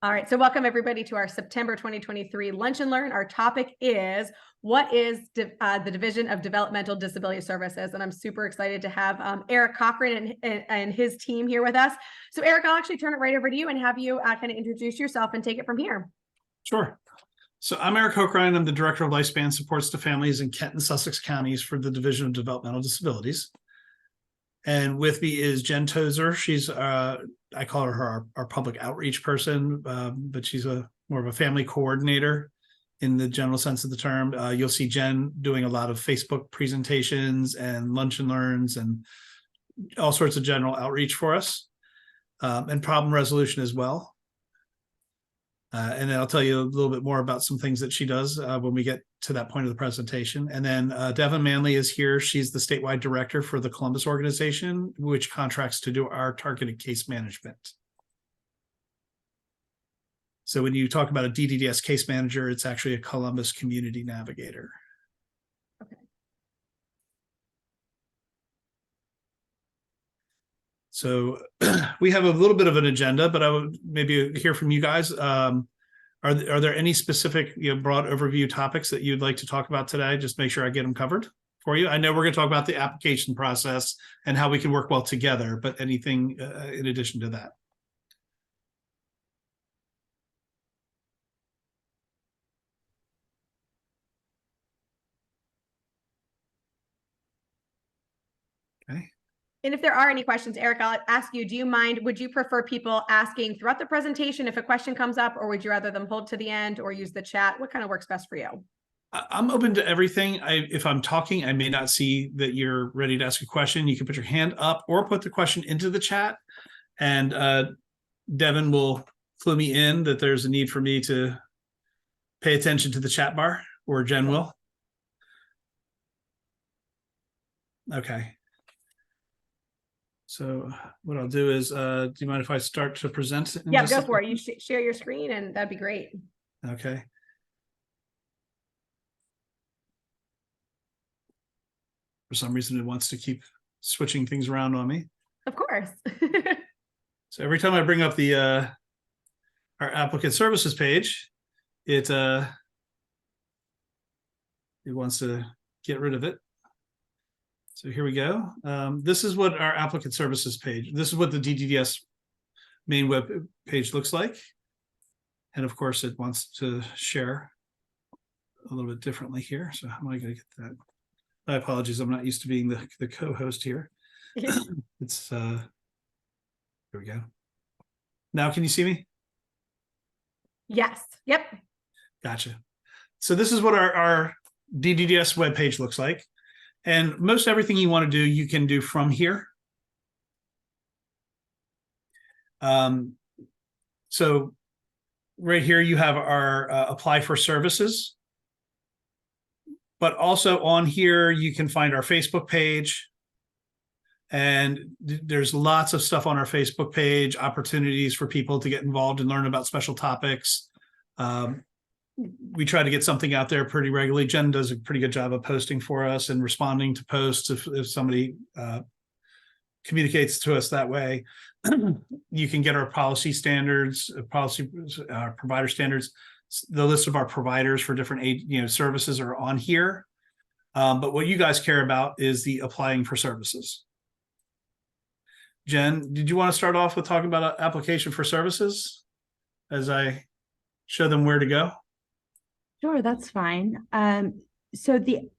All right, so welcome everybody to our September 2023 Lunch and Learn. Our topic is, what is the Division of Developmental Disability Services? And I'm super excited to have Erik Hochrein and his team here with us. So Erik, I'll actually turn it right over to you and have you kind of introduce yourself and take it from here. Sure. So I'm Erik Hochrein. I'm the Director of Lifespan Supports to Families in Kent and Sussex counties for the Division of Developmental Disabilities. And with me is Jen Tozer. She's, I call her our public outreach person, but she's more of a family coordinator in the general sense of the term. You'll see Jen doing a lot of Facebook presentations and lunch and learns and all sorts of general outreach for us, and problem resolution as well. And then I'll tell you a little bit more about some things that she does when we get to that point of the presentation. And then Devin Manley is here. She's the statewide director for the Columbus organization, which contracts to do our targeted case management. So when you talk about a DDDS case manager, it's actually a Columbus community navigator. Okay. So we have a little bit of an agenda, but I would maybe hear from you guys. Are there any specific, broad overview topics that you'd like to talk about today? Just make sure I get them covered for you. I know we're going to talk about the application process and how we can work well together, but anything in addition to that? Okay. And if there are any questions, Erik, I'll ask you, would you prefer people asking throughout the presentation if a question comes up, or would you rather them hold to the end or use the chat? What kind of works best for you? I'm open to everything. If I'm talking, I may not see that you're ready to ask a question. You can put your hand up or put the question into the chat, and Devin will clue me in that there's a need for me to pay attention to the chat bar, or Jen will. Okay. So what I'll do is, do you mind if I start to present? Yeah, go for it. You share your screen and that'd be great. Okay. For some reason, it wants to keep switching things around on me. Of course. So every time I bring up the our applicant services page, it wants to get rid of it. So here we go. This is what our applicant services page, this is what the DDDS main web page looks like. And of course, it wants to share a little bit differently here. So how am I going to get that? My apologies, I'm not used to being the co-host here. It's here we go. Now, can you see me? Yes. Yep. Gotcha. So this is what our DDDS webpage looks like. And most everything you want to do, you can do from here. So right here, you have our apply for services. But also on here, you can find our Facebook page. And there's lots of stuff on our Facebook page, opportunities for people to get involved and learn about special topics. We try to get something out there pretty regularly. Jen does a pretty good job of posting for us and responding to posts if somebody communicates to us that way. You can get our policy standards, provider standards. The list of our providers for different services are on here. But what you guys care about is the applying for services. Jen, did you want to start off with talking about application for services as I show them where to go? Sure, that's fine. So the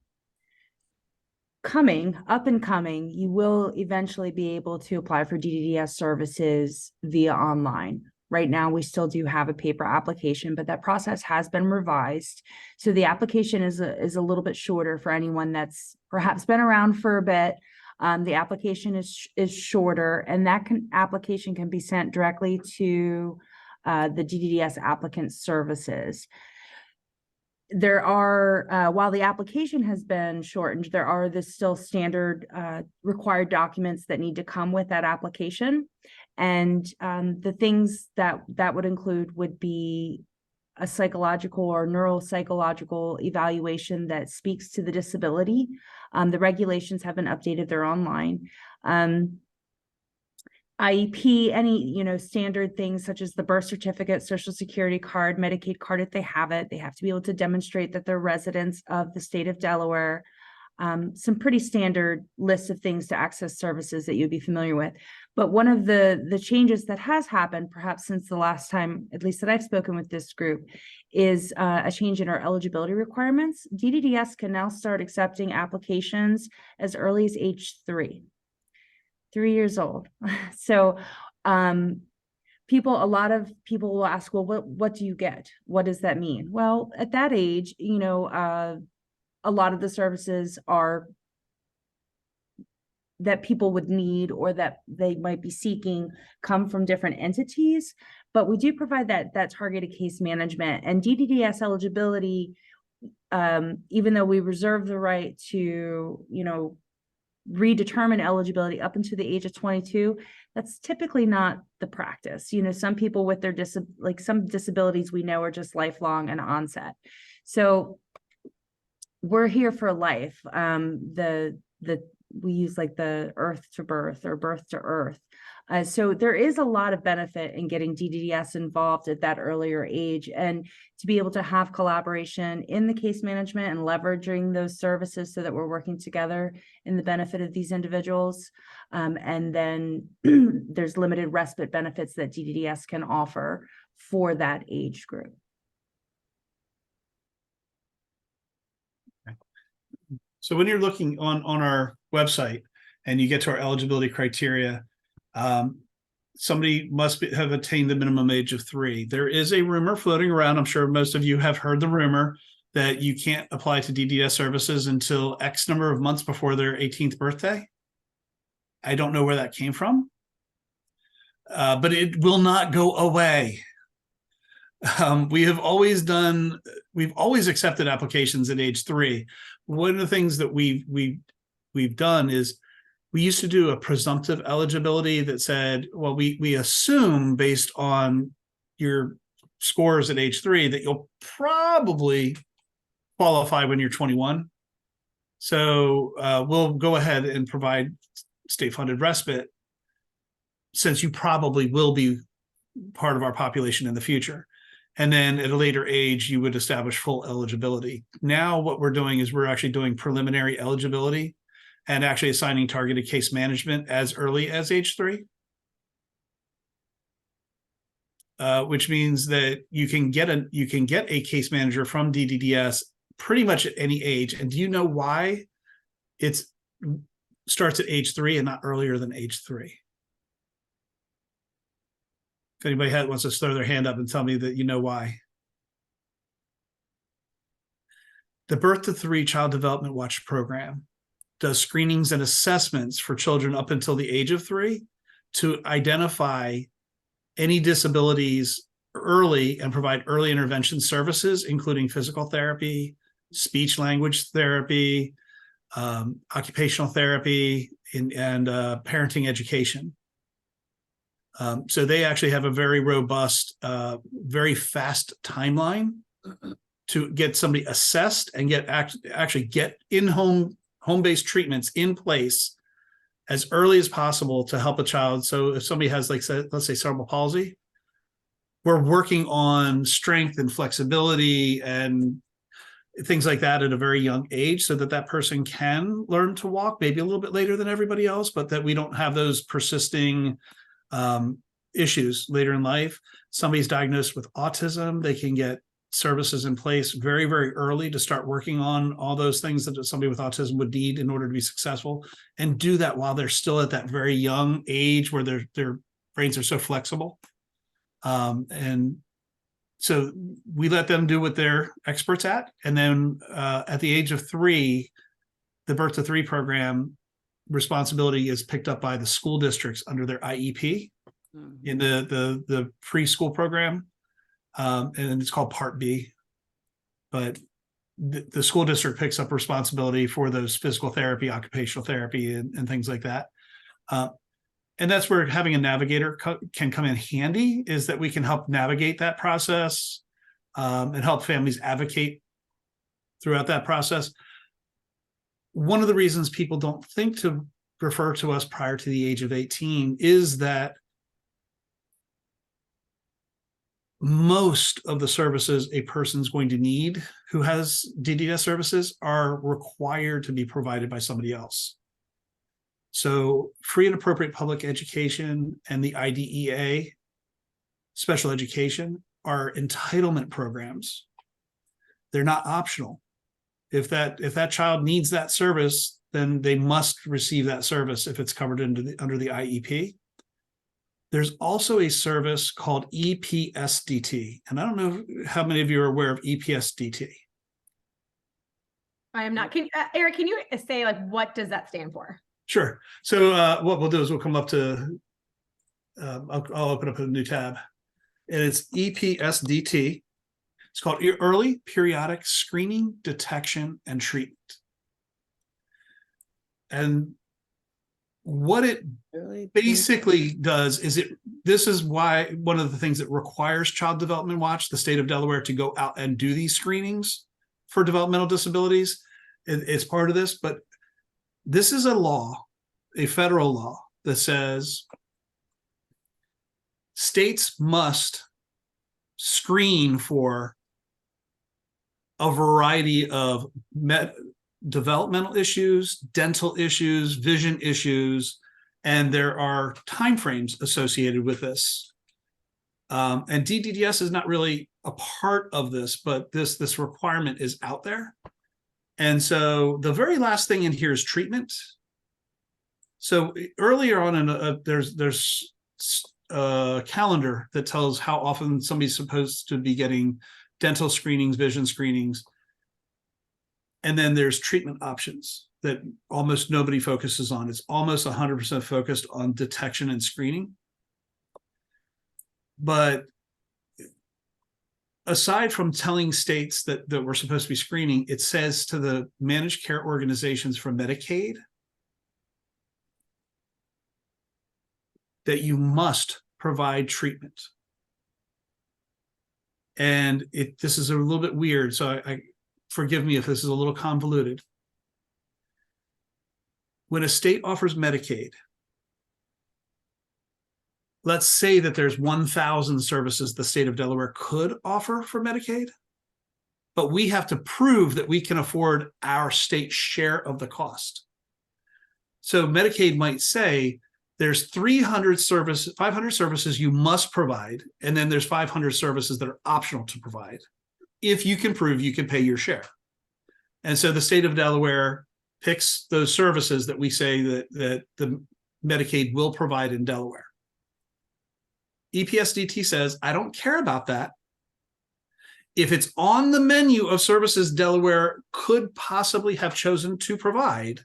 up and coming, you will eventually be able to apply for DDDS services via online. Right now, we still do have a paper application, but that process has been revised. So the application is a little bit shorter for anyone that's perhaps been around for a bit. The application is shorter, and that application can be sent directly to the DDDS applicant services. There are, while the application has been shortened, there are the still standard required documents that need to come with that application. And the things that would include would be a psychological or neuropsychological evaluation that speaks to the disability. The regulations have been updated, they're online. IEP, any, standard things such as the birth certificate, social security card, Medicaid card, if they have it, they have to be able to demonstrate that they're residents of the state of Delaware. Some pretty standard lists of things to access services that you'd be familiar with. But one of the changes that has happened, perhaps since the last time, at least that I've spoken with this group, is a change in our eligibility requirements. DDDS can now start accepting applications as early as age 3 years old. So a lot of people will ask, well, what do you get? What does that mean? Well, at that age, a lot of the services are that people would need or that they might be seeking come from different entities, but we do provide that targeted case management and DDDS eligibility. Even though we reserve the right to, redetermine eligibility up until the age of 22, that's typically not the practice. Some people with their some disabilities we know are just lifelong and onset. So we're here for life. We use like the earth to birth or birth to earth. So there is a lot of benefit in getting DDDS involved at that earlier age, and to be able to have collaboration in the case management and leveraging those services so that we're working together in the benefit of these individuals. And then there's limited respite benefits that DDDS can offer for that age group. So when you're looking on our website and you get to our eligibility criteria, somebody must have attained the minimum age of 3. There is a rumor floating around. I'm sure most of you have heard the rumor that you can't apply to DDS services until X number of months before their 18th birthday. I don't know where that came from, but it will not go away. We've always accepted applications at age 3. One of the things that we've done is we used to do a presumptive eligibility that said, well, we assume based on your scores at age 3 that you'll probably qualify when you're 21. So we'll go ahead and provide state-funded respite since you probably will be part of our population in the future. And then at a later age, you would establish full eligibility. Now what we're doing is we're actually doing preliminary eligibility and actually assigning targeted case management as early as age 3. Which means that you can get a case manager from DDDS pretty much at any age. And do you know why it starts at age 3 and not earlier than age 3? If anybody wants to throw their hand up and tell me that you know why. The Birth to 3 Child Development Watch program does screenings and assessments for children up until the age of 3 to identify any disabilities early and provide early intervention services, including physical therapy, speech language therapy, occupational therapy, and parenting education. So they actually have a very robust, very fast timeline to get somebody assessed and actually get home-based treatments in place as early as possible to help a child. So if somebody has, like, let's say cerebral palsy, we're working on strength and flexibility and things like that at a very young age so that person can learn to walk maybe a little bit later than everybody else, but that we don't have those persisting issues later in life. Somebody's diagnosed with autism, they can get services in place very, very early to start working on all those things that somebody with autism would need in order to be successful, and do that while they're still at that very young age where their brains are so flexible. And so we let them do what they're experts at. And then at the age of 3, the Birth to 3 program responsibility is picked up by the school districts under their IEP in the preschool program. And it's called Part B. But the school district picks up responsibility for those physical therapy, occupational therapy, and things like that. And that's where having a navigator can come in handy, is that we can help navigate that process and help families advocate throughout that process. One of the reasons people don't think to refer to us prior to the age of 18 is that most of the services a person's going to need who has DDDS services are required to be provided by somebody else. So free and appropriate public education and the IDEA, special education, are entitlement programs. They're not optional. If that child needs that service, then they must receive that service if it's covered under the IEP. There's also a service called EPSDT, and I don't know how many of you are aware of EPSDT. I am not. Eric, can you say, like, what does that stand for? Sure. So what we'll do is we'll come up to, I'll open up a new tab, and it's EPSDT. It's called Early Periodic Screening, Detection, and Treatment. And what it basically does is this is why one of the things that requires Child Development Watch, the state of Delaware, to go out and do these screenings for developmental disabilities. It's part of this, but this is a law, a federal law, that says states must screen for a variety of developmental issues, dental issues, vision issues, and there are timeframes associated with this. And DDDS is not really a part of this, but this requirement is out there. And so the very last thing in here is treatment. So earlier on in there's a calendar that tells how often somebody's supposed to be getting dental screenings, vision screenings. And then there's treatment options that almost nobody focuses on. It's almost 100% focused on detection and screening. But aside from telling states that we're supposed to be screening, it says to the managed care organizations for Medicaid that you must provide treatment. And this is a little bit weird, so I forgive me if this is a little convoluted. When a state offers Medicaid, let's say that there's 1,000 services the state of Delaware could offer for Medicaid, but we have to prove that we can afford our state share of the cost. So Medicaid might say there's 500 services you must provide, and then there's 500 services that are optional to provide, if you can prove you can pay your share. And so the state of Delaware picks those services that we say that the Medicaid will provide in Delaware. EPSDT says, I don't care about that. If it's on the menu of services Delaware could possibly have chosen to provide,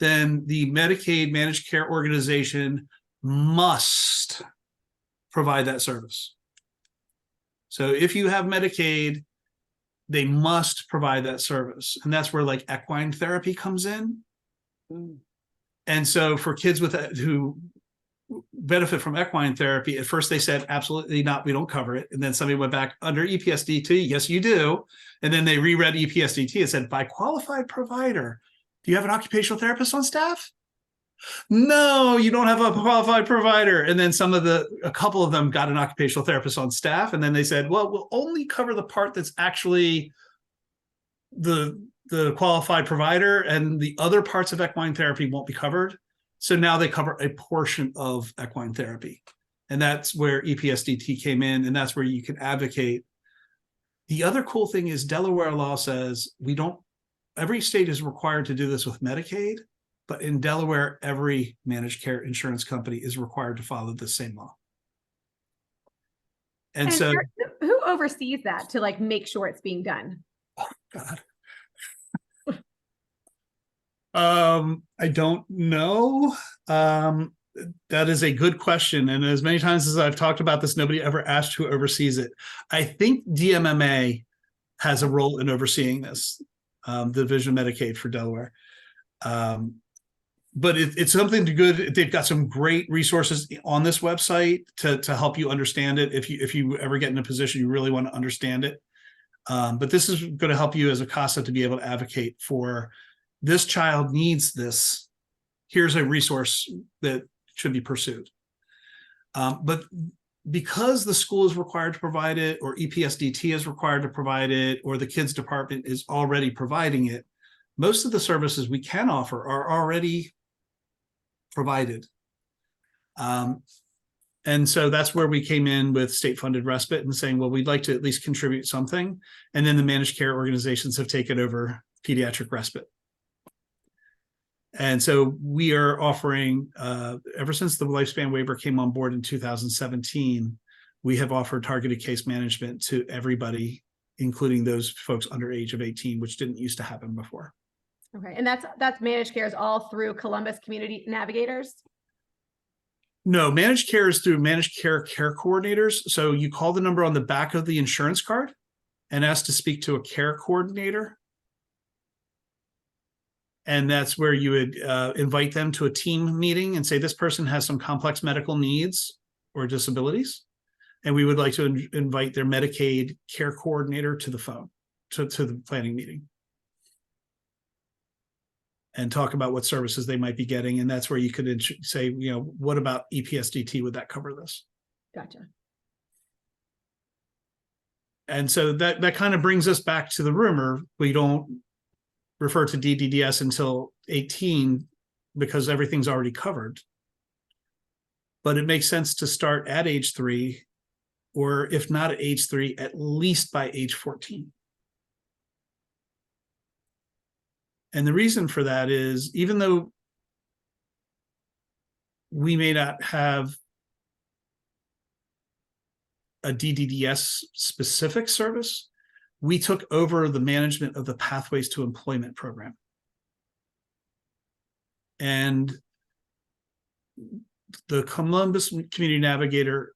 then the Medicaid managed care organization must provide that service. So if you have Medicaid, they must provide that service. And that's where like equine therapy comes in. And so for kids who benefit from equine therapy, at first they said, absolutely not, we don't cover it. And then somebody went back under EPSDT, yes, you do. And then they reread EPSDT and said, by qualified provider. Do you have an occupational therapist on staff? No, you don't have a qualified provider. And then a couple of them got an occupational therapist on staff. And then they said, well, we'll only cover the part that's actually the qualified provider, and the other parts of equine therapy won't be covered. So now they cover a portion of equine therapy. And that's where EPSDT came in, and that's where you can advocate. The other cool thing is Delaware law says every state is required to do this with Medicaid, but in Delaware, every managed care insurance company is required to follow the same law. And so who oversees that to like make sure it's being done? Oh God. I don't know. That is a good question. And as many times as I've talked about this, nobody ever asked who oversees it. I think DMMA has a role in overseeing this, the Division of Medicaid for Delaware. But it's something good. They've got some great resources on this website to help you understand it. If you ever get in a position you really want to understand it. But this is going to help you as a CASA to be able to advocate for this child needs this. here's a resource that should be pursued. But because the school is required to provide it, or EPSDT is required to provide it, or the kids department is already providing it, most of the services we can offer are already provided. And so that's where we came in with state-funded respite and saying, well, we'd like to at least contribute something. And then the managed care organizations have taken over pediatric respite. And so we are offering, ever since the lifespan waiver came on board in 2017, we have offered targeted case management to everybody, including those folks under age of 18, which didn't used to happen before. Okay, and that's managed care is all through Columbus Community Navigators? No, managed care is through managed care coordinators. So you call the number on the back of the insurance card and ask to speak to a care coordinator. And that's where you would invite them to a team meeting and say, this person has some complex medical needs or disabilities. And we would like to invite their Medicaid care coordinator to the phone, to the planning meeting, and talk about what services they might be getting. And that's where you could say, you know, what about EPSDT? Would that cover this? Gotcha. And so that kind of brings us back to the rumor. We don't refer to DDDS until 18 because everything's already covered. But it makes sense to start at age 3, or if not at age 3, at least by age 14. And the reason for that is, even though we may not have a DDDS specific service, we took over the management of the Pathways to Employment program. And the Columbus Community Navigator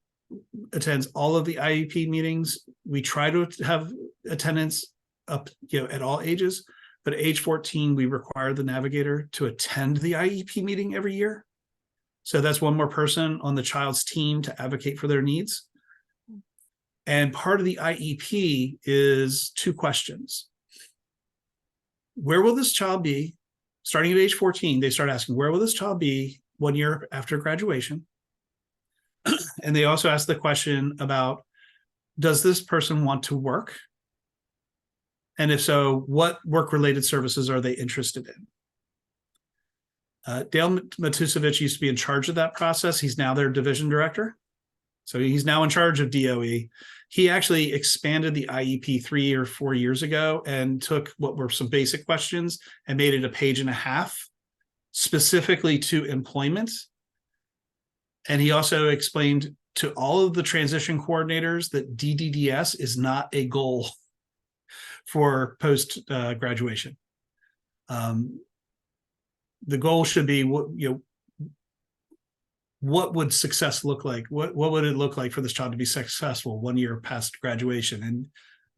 attends all of the IEP meetings. We try to have attendance up, at all ages, but at age 14, we require the navigator to attend the IEP meeting every year. So that's one more person on the child's team to advocate for their needs. And part of the IEP is 2 questions. Where will this child be? Starting at age 14, they start asking, where will this child be 1 year after graduation? And they also ask the question about, does this person want to work? And if so, what work-related services are they interested in? Dale Matusevich used to be in charge of that process. He's now their division director. So he's now in charge of DOE. He actually expanded the IEP 3 or 4 years ago and took what were some basic questions and made it a 1.5 pages specifically to employment. And he also explained to all of the transition coordinators that DDDS is not a goal for post graduation. The goal should be what would success look like? What would it look like for this child to be successful 1 year past graduation? And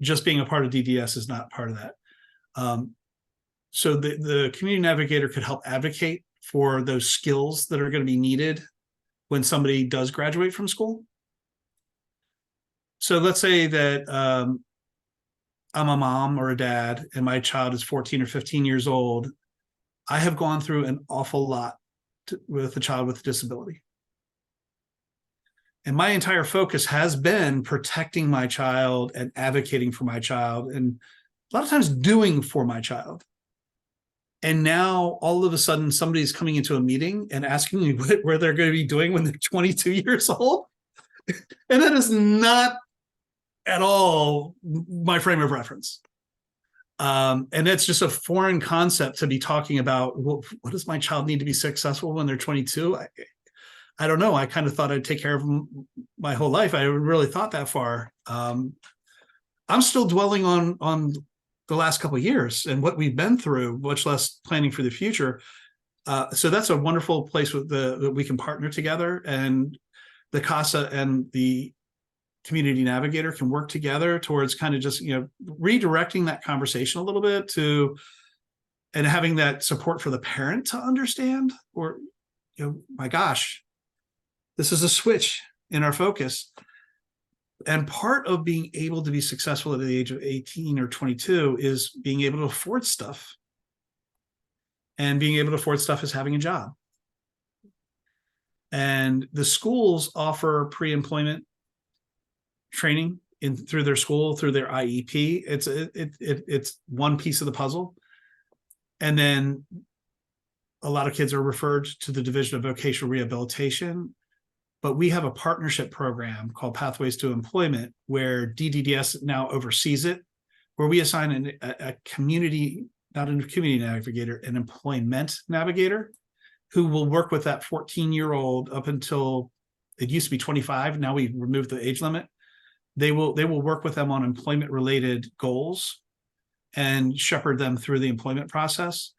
just being a part of DDS is not part of that. So the community navigator could help advocate for those skills that are going to be needed when somebody does graduate from school. So let's say that I'm a mom or a dad and my child is 14 or 15 years old. I have gone through an awful lot with a child with a disability. And my entire focus has been protecting my child and advocating for my child, and a lot of times doing for my child. And now all of a sudden somebody's coming into a meeting and asking me where they're going to be doing when they're 22 years old. And that is not at all my frame of reference. And that's just a foreign concept to be talking about. What does my child need to be successful when they're 22? I don't know. I kind of thought I'd take care of them my whole life. I really thought that far. I'm still dwelling on the last couple of years and what we've been through, much less planning for the future. So that's a wonderful place that we can partner together, and the CASA and the community navigator can work together towards kind of just, redirecting that conversation a little bit and having that support for the parent to understand, or, my gosh, this is a switch in our focus. And part of being able to be successful at the age of 18 or 22 is being able to afford stuff. And being able to afford stuff is having a job. And the schools offer pre-employment training through their school, through their IEP. It's one piece of the puzzle. And then a lot of kids are referred to the Division of Vocational Rehabilitation. But we have a partnership program called Pathways to Employment, where DDDS now oversees it, where we assign a community, not a community navigator, an employment navigator, who will work with that 14-year-old up until, it used to be 25. Now we removed the age limit. They will work with them on employment related goals and shepherd them through the employment process.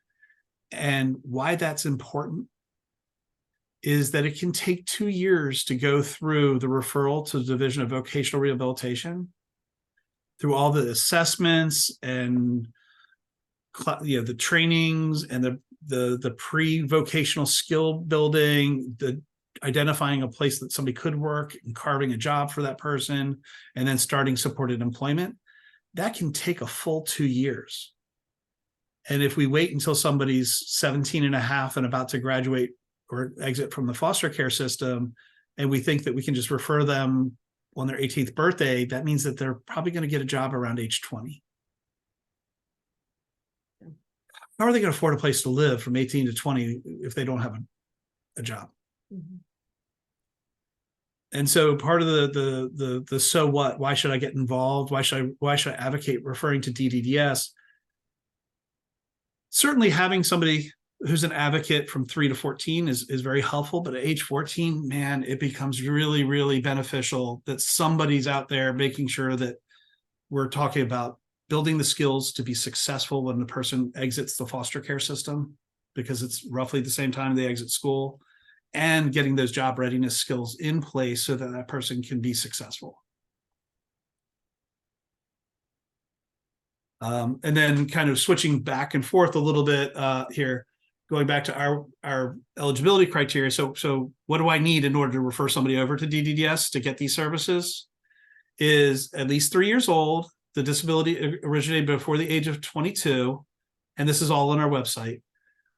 And why that's important is that it can take 2 years to go through the referral to the Division of Vocational Rehabilitation, through all the assessments and the trainings and the pre-vocational skill building, the identifying a place that somebody could work and carving a job for that person, and then starting supported employment. That can take a full 2 years. And if we wait until somebody's 17 and a half and about to graduate or exit from the foster care system, and we think that we can just refer them on their 18th birthday, that means that they're probably going to get a job around age 20. How are they going to afford a place to live from 18 to 20 if they don't have a job? Mm-hmm. And so part of the so what, why should I get involved? Why should I advocate referring to DDDS? Certainly having somebody who's an advocate from 3 to 14 is very helpful, but at age 14, man, it becomes really, really beneficial that somebody's out there making sure that we're talking about building the skills to be successful when the person exits the foster care system, because it's roughly the same time they exit school, and getting those job readiness skills in place so that that person can be successful. And then kind of switching back and forth a little bit here, going back to our eligibility criteria. So what do I need in order to refer somebody over to DDDS to get these services? Is at least 3 years old, the disability originated before the age of 22, and this is all on our website,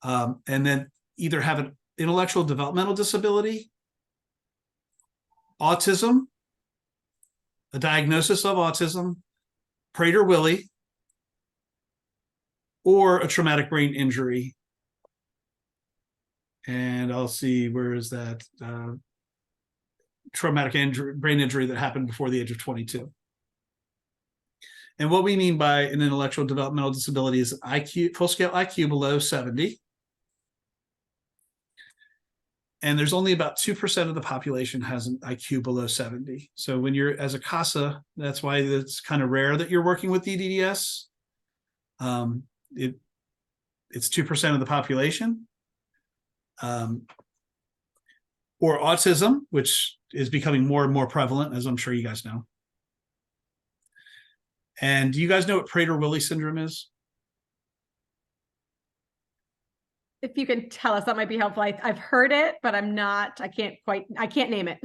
and then either have an intellectual developmental disability, autism, a diagnosis of autism, Prader-Willi, or a traumatic brain injury. And I'll see, where is that? Traumatic brain injury that happened before the age of 22. And what we mean by an intellectual developmental disability is IQ, full scale IQ below 70. And there's only about 2% of the population has an IQ below 70. So when you're as a CASA, that's why it's kind of rare that you're working with DDDS. It's 2% of the population. Or autism, which is becoming more and more prevalent, as I'm sure you guys know. And do you guys know what Prader-Willi syndrome is? If you can tell us, that might be helpful. I've heard it, but I can't name it.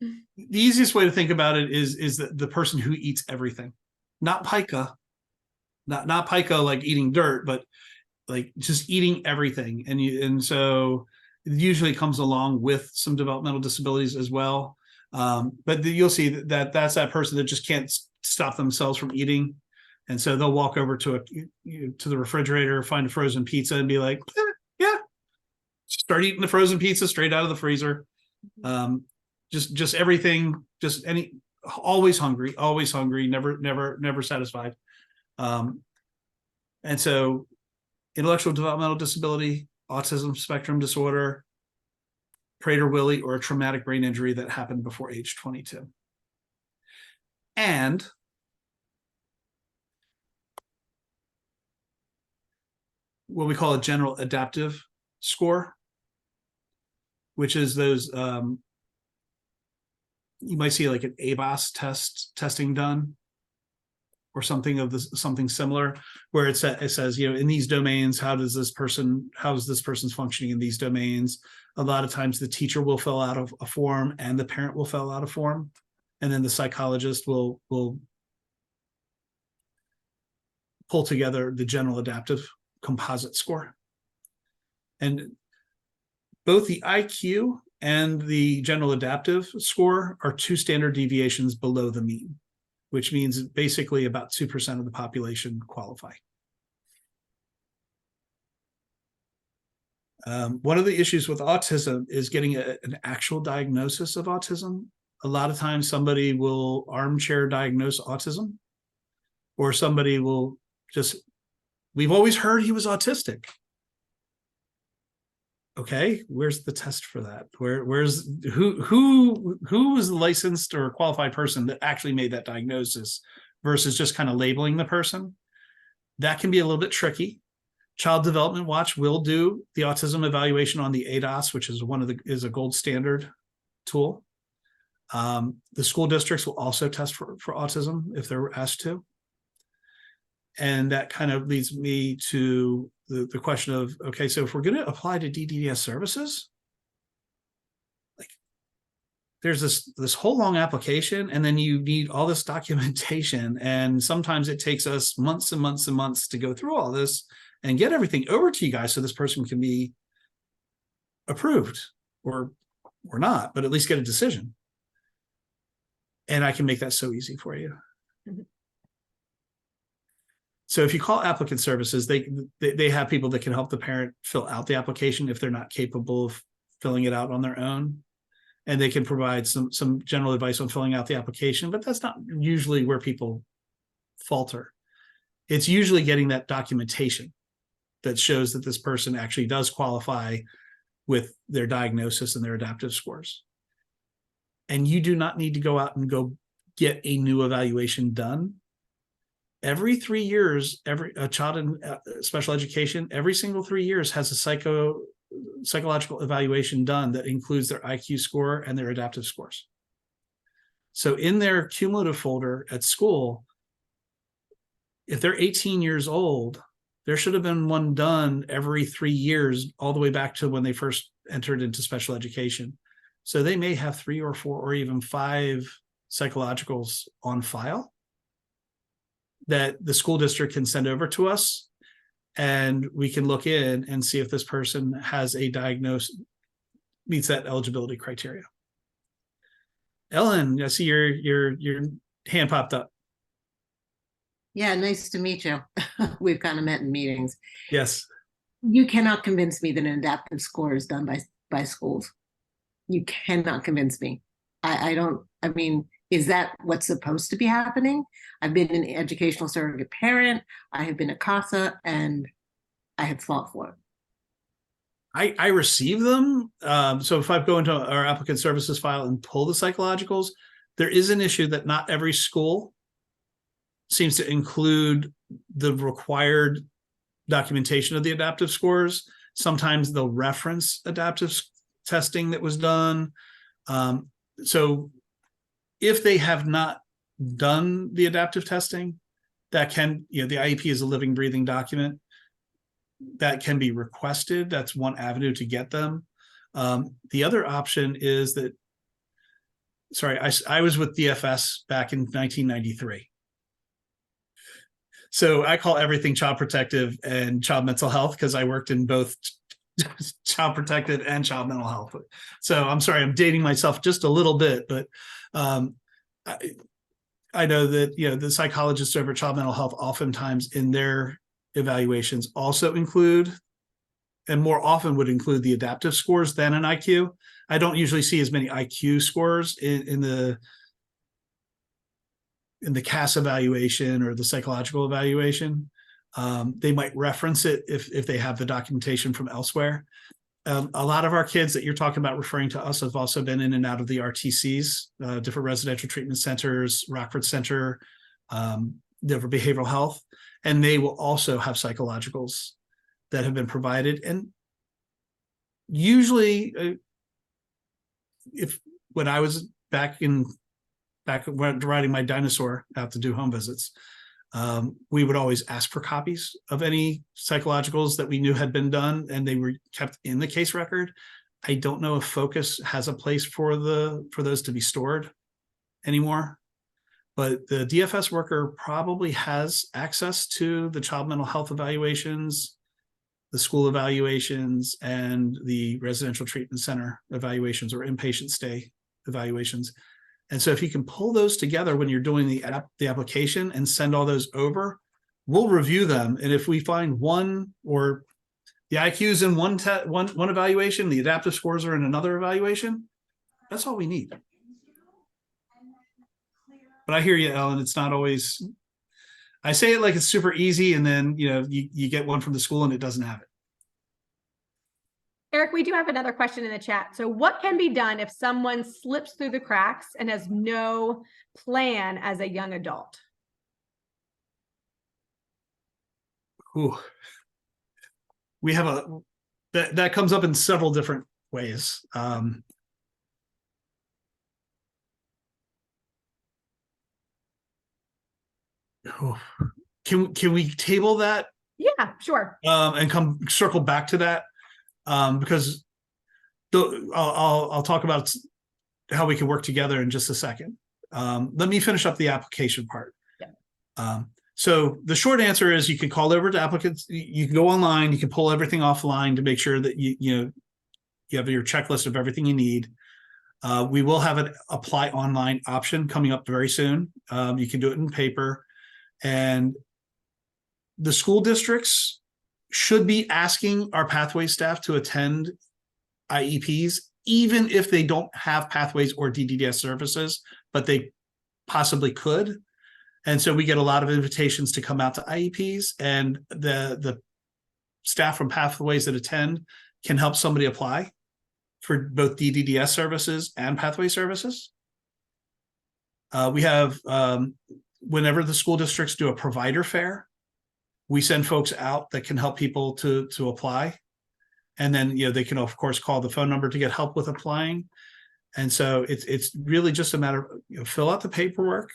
The easiest way to think about it is the person who eats everything, not pica, not pica like eating dirt, but like just eating everything. And so it usually comes along with some developmental disabilities as well. But you'll see that's that person that just can't stop themselves from eating. And so they'll walk over to the refrigerator, find a frozen pizza and be like, yeah, start eating the frozen pizza straight out of the freezer. Just everything, always hungry, never satisfied. And so intellectual developmental disability, autism spectrum disorder, Prader-Willi, or a traumatic brain injury that happened before age 22. And what we call a general adaptive score, which is those, you might see like an ABOS testing done, or something similar, where it says, in these domains, how is this person's functioning in these domains? A lot of times the teacher will fill out a form and the parent will fill out a form, and then the psychologist will pull together the general adaptive composite score. And both the IQ and the general adaptive score are 2 standard deviations below the mean, which means basically about 2% of the population qualify. One of the issues with autism is getting an actual diagnosis of autism. A lot of times somebody will armchair diagnose autism, or somebody will just, we've always heard he was autistic. Okay, where's the test for that? Where's who was the licensed or qualified person that actually made that diagnosis versus just kind of labeling the person? That can be a little bit tricky. Child Development Watch will do the autism evaluation on the ADOS, which is a gold standard tool. The school districts will also test for autism if they're asked to. And that kind of leads me to the question of, okay, so if we're going to apply to DDDS services, like there's this whole long application, and then you need all this documentation. And sometimes it takes us months and months and months to go through all this and get everything over to you guys so this person can be approved or not, but at least get a decision. And I can make that so easy for you. Mm-hmm. So if you call applicant services, they have people that can help the parent fill out the application if they're not capable of filling it out on their own. And they can provide some general advice on filling out the application, but that's not usually where people falter. It's usually getting that documentation that shows that this person actually does qualify with their diagnosis and their adaptive scores. And you do not need to go out and go get a new evaluation done. Every 3 years, a child in special education, every single 3 years has a psychological evaluation done that includes their IQ score and their adaptive scores. So in their cumulative folder at school, if they're 18 years old, there should have been one done every 3 years, all the way back to when they first entered into special education. So they may have 3 or 4 or even 5 psychologicals on file that the school district can send over to us, and we can look in and see if this person has a diagnosis, meets that eligibility criteria. Ellen, I see your hand popped up. Yeah, nice to meet you. We've kind of met in meetings. Yes. You cannot convince me that an adaptive score is done by schools. You cannot convince me. I mean, is that what's supposed to be happening? I've been an educational surrogate parent. I have been a CASA, and I have fought for it. I receive them. So if I go into our applicant services file and pull the psychologicals, there is an issue that not every school seems to include the required documentation of the adaptive scores. Sometimes they'll reference adaptive testing that was done. So if they have not done the adaptive testing, that can, the IEP is a living, breathing document that can be requested. That's one avenue to get them. The other option is that, sorry, I was with DFS back in 1993. So I call everything child protective and child mental health because I worked in both child protective and child mental health. So I'm sorry, I'm dating myself just a little bit, but I know that, the psychologists over child mental health oftentimes in their evaluations also include, and more often would include, the adaptive scores than an IQ. I don't usually see as many IQ scores in the CAS evaluation or the psychological evaluation. They might reference it if they have the documentation from elsewhere. A lot of our kids that you're talking about referring to us have also been in and out of the RTCs, different residential treatment centers, Rockford Center, different behavioral health, and they will also have psychologicals that have been provided. And usually, when I was back when riding my dinosaur out to do home visits, we would always ask for copies of any psychologicals that we knew had been done, and they were kept in the case record. I don't know if Focus has a place for those to be stored anymore, but the DFS worker probably has access to the child mental health evaluations the school evaluations, and the residential treatment center evaluations or inpatient stay evaluations. And so if you can pull those together when you're doing the application and send all those over, we'll review them. And if we find one, or the IQs in one evaluation, the adaptive scores are in another evaluation, that's all we need. But I hear you, Ellen. It's not always, I say it like it's super easy, and then you get one from the school and it doesn't have it. Eric, we do have another question in the chat. So what can be done if someone slips through the cracks and has no plan as a young adult? Ooh. We have that comes up in several different ways. Can we table that? Yeah, sure. And circle back to that, because I'll talk about how we can work together in just a second. Let me finish up the application part. Yeah. So the short answer is you can call over to applicants. You can go online. You can pull everything offline to make sure that you have your checklist of everything you need. We will have an apply online option coming up very soon. You can do it in paper, and the school districts should be asking our pathway staff to attend IEPs, even if they don't have pathways or DDDS services, but they possibly could. And so we get a lot of invitations to come out to IEPs, and the staff from pathways that attend can help somebody apply for both DDDS services and pathway services. We have, whenever the school districts do a provider fair, we send folks out that can help people to apply. And then, they can of course call the phone number to get help with applying. And so it's really just a matter of, fill out the paperwork,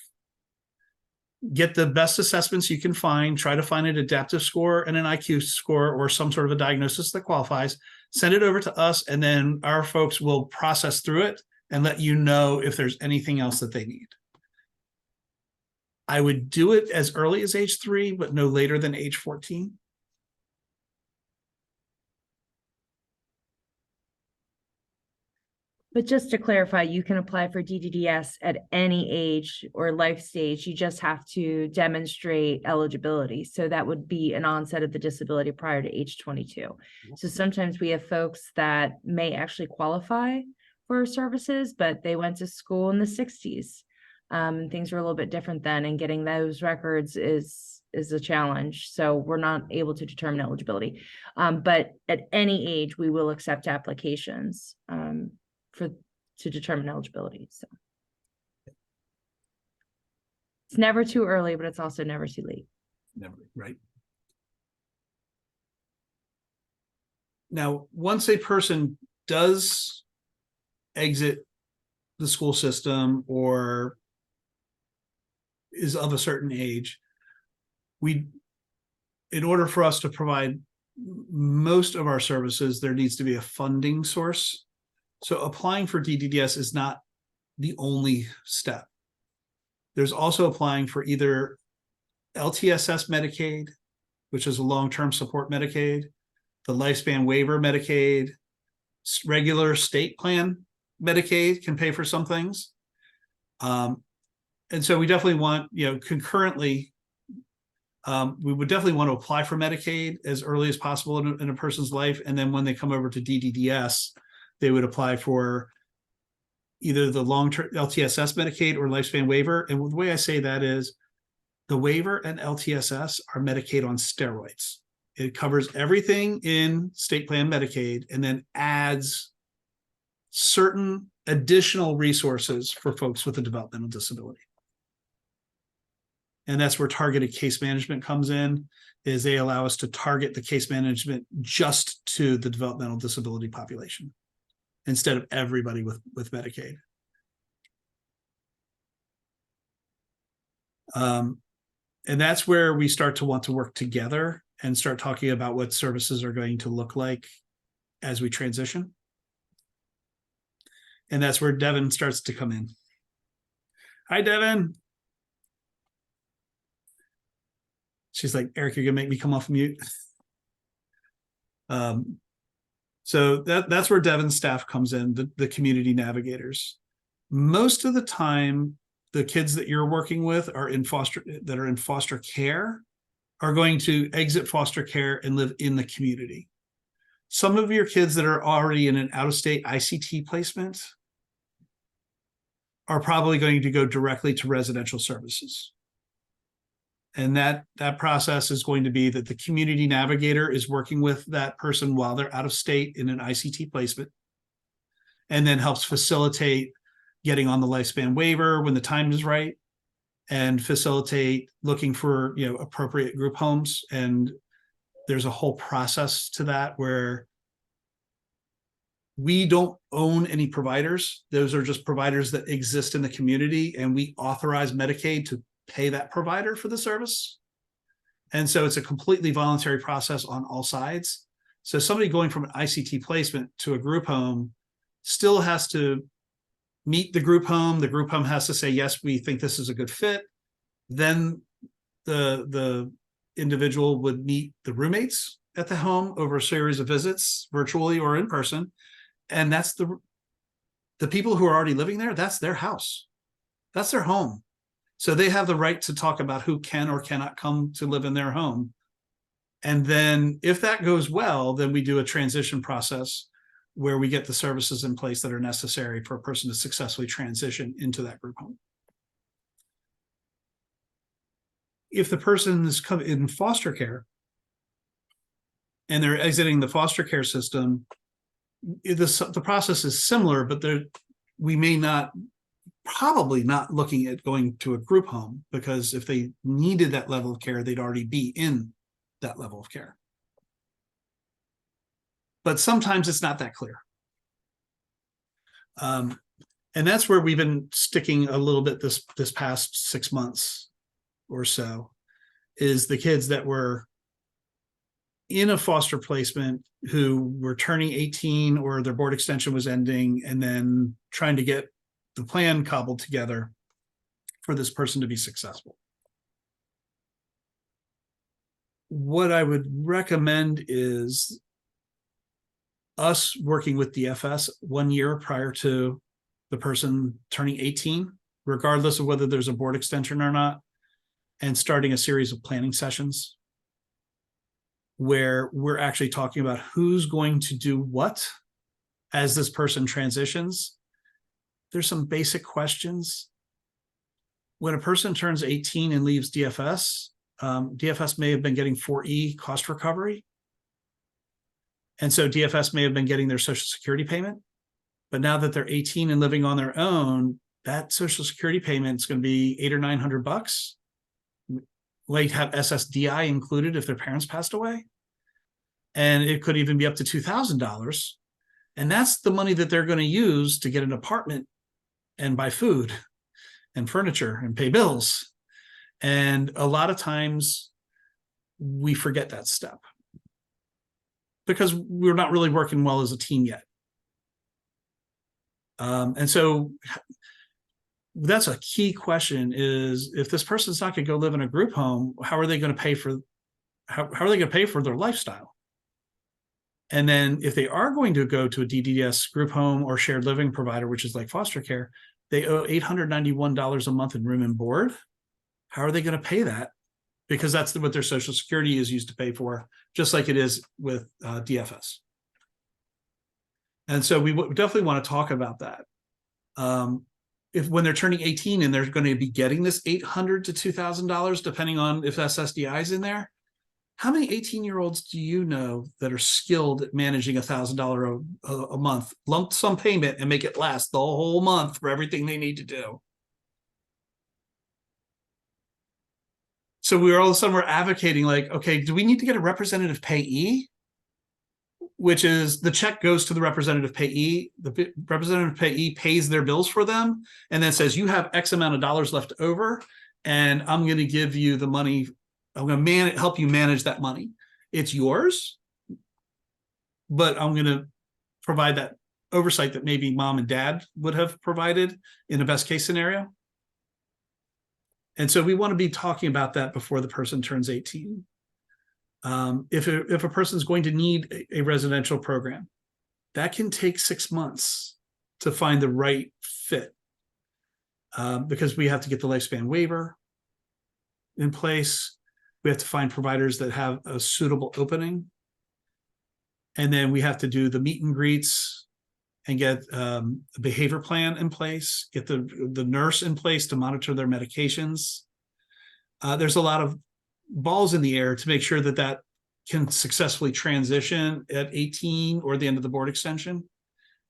get the best assessments you can find, try to find an adaptive score and an IQ score or some sort of a diagnosis that qualifies, send it over to us, and then our folks will process through it and let you know if there's anything else that they need. I would do it as early as age 3, but no later than age 14. But just to clarify, you can apply for DDDS at any age or life stage. You just have to demonstrate eligibility. So that would be an onset of the disability prior to age 22. So sometimes we have folks that may actually qualify for services, but they went to school in the 60s. Things were a little bit different then, and getting those records is a challenge. So we're not able to determine eligibility. But at any age, we will accept applications to determine eligibility. So it's never too early, but it's also never too late. Never, right? Now, once a person does exit the school system or is of a certain age, in order for us to provide most of our services, there needs to be a funding source. So applying for DDDS is not the only step. There's also applying for either LTSS Medicaid, which is a long-term support Medicaid, the lifespan waiver Medicaid, regular state plan Medicaid can pay for some things. And so we definitely want, concurrently, we would definitely want to apply for Medicaid as early as possible in a person's life. And then when they come over to DDDS, they would apply for either the long-term LTSS Medicaid or lifespan waiver. And the way I say that is the waiver and LTSS are Medicaid on steroids. It covers everything in state plan Medicaid and then adds certain additional resources for folks with a developmental disability. And that's where targeted case management comes in, is they allow us to target the case management just to the developmental disability population instead of everybody with Medicaid. And that's where we start to want to work together and start talking about what services are going to look like as we transition. And that's where Devin starts to come in. Hi, Devin. She's like, Eric, you're gonna make me come off mute. So that's where Devon's staff comes in, the community navigators. Most of the time, the kids that you're working with are in foster care are going to exit foster care and live in the community. Some of your kids that are already in an out-of-state ICT placement are probably going to go directly to residential services. And that process is going to be that the community navigator is working with that person while they're out of state in an ICT placement, and then helps facilitate getting on the lifespan waiver when the time is right, and facilitate looking for, appropriate group homes. And there's a whole process to that where we don't own any providers. Those are just providers that exist in the community, and we authorize Medicaid to pay that provider for the service. And so it's a completely voluntary process on all sides. So somebody going from an ICT placement to a group home still has to meet the group home. The group home has to say, yes, we think this is a good fit. Then the individual would meet the roommates at the home over a series of visits, virtually or in person. And that's the people who are already living there, that's their house. That's their home. So they have the right to talk about who can or cannot come to live in their home. And then if that goes well, then we do a transition process where we get the services in place that are necessary for a person to successfully transition into that group home. If the person is in foster care and they're exiting the foster care system, the process is similar, but we may probably not looking at going to a group home, because if they needed that level of care, they'd already be in that level of care. But sometimes it's not that clear. And that's where we've been sticking a little bit this past 6 months or so, is the kids that were in a foster placement who were turning 18 or their board extension was ending, and then trying to get the plan cobbled together for this person to be successful. What I would recommend is us working with DFS 1 year prior to the person turning 18, regardless of whether there's a board extension or not, and starting a series of planning sessions where we're actually talking about who's going to do what as this person transitions. There's some basic questions. When a person turns 18 and leaves DFS, DFS may have been getting 4E cost recovery. And so DFS may have been getting their Social Security payment. But now that they're 18 and living on their own, that Social Security payment is going to be $800 or $900. Might have SSDI included if their parents passed away. And it could even be up to $2,000. And that's the money that they're going to use to get an apartment and buy food and furniture and pay bills. And a lot of times we forget that step because we're not really working well as a team yet. And so that's a key question, is if this person's not going to go live in a group home, how are they going to pay for their lifestyle? And then if they are going to go to a DDDS group home or shared living provider, which is like foster care, they owe $891 a month in room and board. How are they going to pay that? Because that's what their Social Security is used to pay for, just like it is with DFS. And so we definitely want to talk about that. If when they're turning 18 and they're going to be getting this $800 to $2,000, depending on if SSDI is in there, how many 18-year-olds do you know that are skilled at managing $1,000 a month lump sum payment and make it last the whole month for everything they need to do? So all of a sudden we're advocating like, okay, do we need to get a representative payee? Which is the check goes to the representative payee. The representative payee pays their bills for them and then says, you have X amount of dollars left over, and I'm going to give you the money. I'm going to help you manage that money. It's yours, but I'm going to provide that oversight that maybe mom and dad would have provided in a best case scenario. And so we want to be talking about that before the person turns 18. If a person's going to need a residential program, that can take 6 months to find the right fit, because we have to get the lifespan waiver in place. We have to find providers that have a suitable opening. And then we have to do the meet and greets and get a behavior plan in place, get the nurse in place to monitor their medications. There's a lot of balls in the air to make sure that that can successfully transition at 18 or the end of the board extension.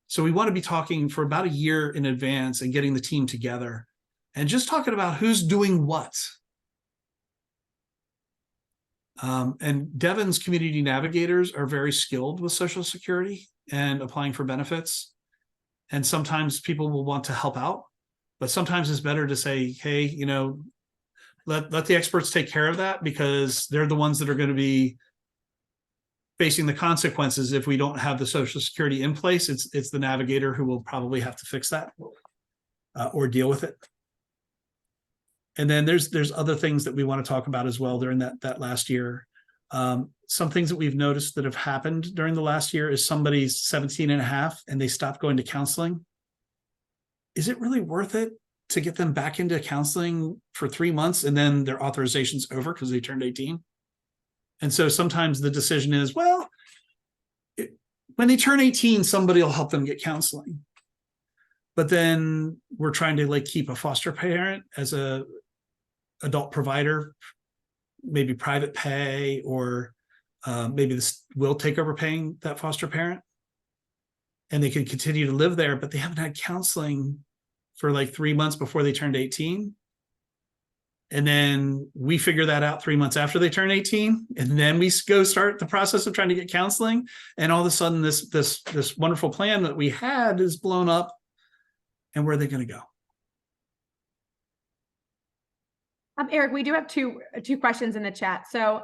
So we want to be talking for about a year in advance and getting the team together and just talking about who's doing what. And Devon's community navigators are very skilled with Social Security and applying for benefits. And sometimes people will want to help out, but sometimes it's better to say, hey, you know, let the experts take care of that, because they're the ones that are going to be facing the consequences if we don't have the Social Security in place. It's the navigator who will probably have to fix that or deal with it. And then there's other things that we want to talk about as well during that last year. Some things that we've noticed that have happened during the last year is somebody's 17 and a half and they stopped going to counseling. Is it really worth it to get them back into counseling for 3 months and then their authorization's over because they turned 18? And so sometimes the decision is, well, when they turn 18, somebody will help them get counseling. But then we're trying to like keep a foster parent as a adult provider, maybe private pay, or maybe this will take over paying that foster parent. And they can continue to live there, but they haven't had counseling for like 3 months before they turned 18. And then we figure that out 3 months after they turn 18. And then we go start the process of trying to get counseling. And all of a sudden this wonderful plan that we had is blown up. And where are they going to go? Erik, we do have two questions in the chat. So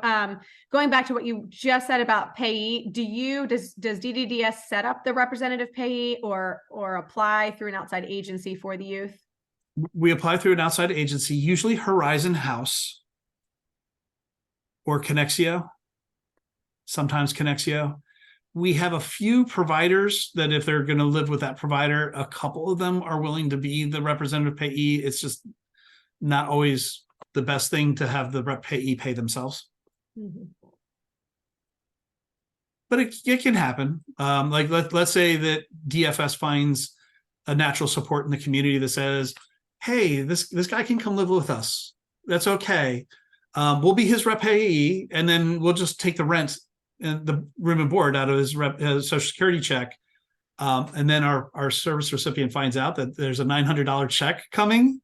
going back to what you just said about payee, does DDDS set up the representative payee or apply through an outside agency for the youth? We apply through an outside agency, usually Horizon House or Connexio, sometimes Connexio. We have a few providers that if they're going to live with that provider, a couple of them are willing to be the representative payee. It's just not always the best thing to have the rep payee pay themselves. Mm-hmm. But it can happen. Like let's say that DFS finds a natural support in the community that says, hey, this guy can come live with us. That's okay. We'll be his rep payee, and then we'll just take the rent and the room and board out of his Social Security check. And then our service recipient finds out that there's a $900 check coming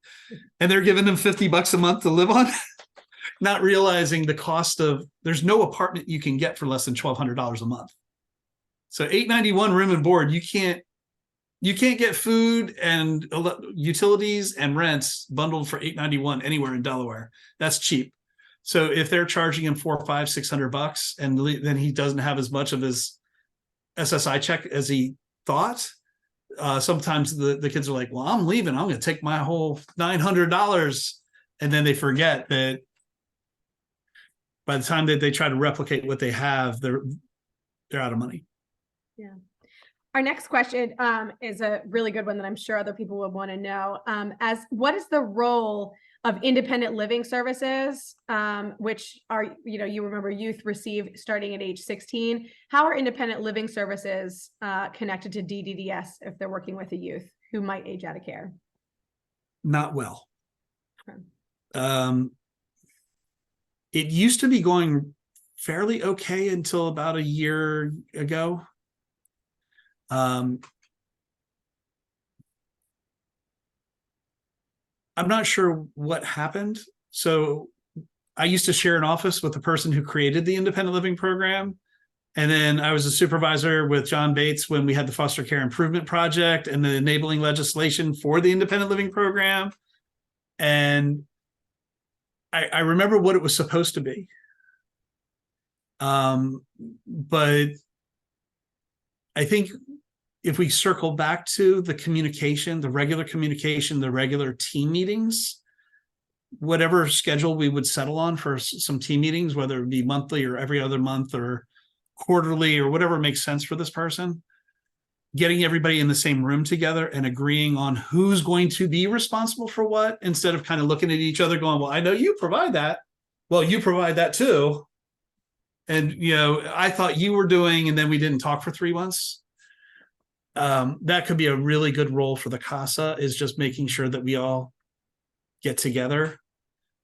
and they're giving them $50 a month to live on, not realizing the cost of, there's no apartment you can get for less than $1,200 a month. So $891 room and board, you can't get food and utilities and rents bundled for $891 anywhere in Delaware. That's cheap. So if they're charging him $400, $500, $600, and then he doesn't have as much of his SSI check as he thought, sometimes the kids are like, well, I'm leaving. I'm going to take my whole $900. And then they forget that by the time that they try to replicate what they have, they're out of money. Yeah. Our next question is a really good one that I'm sure other people would want to know. What is the role of independent living services, which are, you remember youth receive starting at age 16. How are independent living services connected to DDDS if they're working with a youth who might age out of care? Not well. Okay. It used to be going fairly okay until about a year ago. I'm not sure what happened. So I used to share an office with the person who created the independent living program. And then I was a supervisor with John Bates when we had the foster care improvement project and the enabling legislation for the independent living program. And I remember what it was supposed to be. But I think if we circle back to the communication, the regular team meetings, whatever schedule we would settle on for some team meetings, whether it be monthly or every other month or quarterly or whatever makes sense for this person, getting everybody in the same room together and agreeing on who's going to be responsible for what, instead of kind of looking at each other going, well, I know you provide that. Well, you provide that too. And, I thought you were doing, and then we didn't talk for 3 months. That could be a really good role for the CASA, is just making sure that we all get together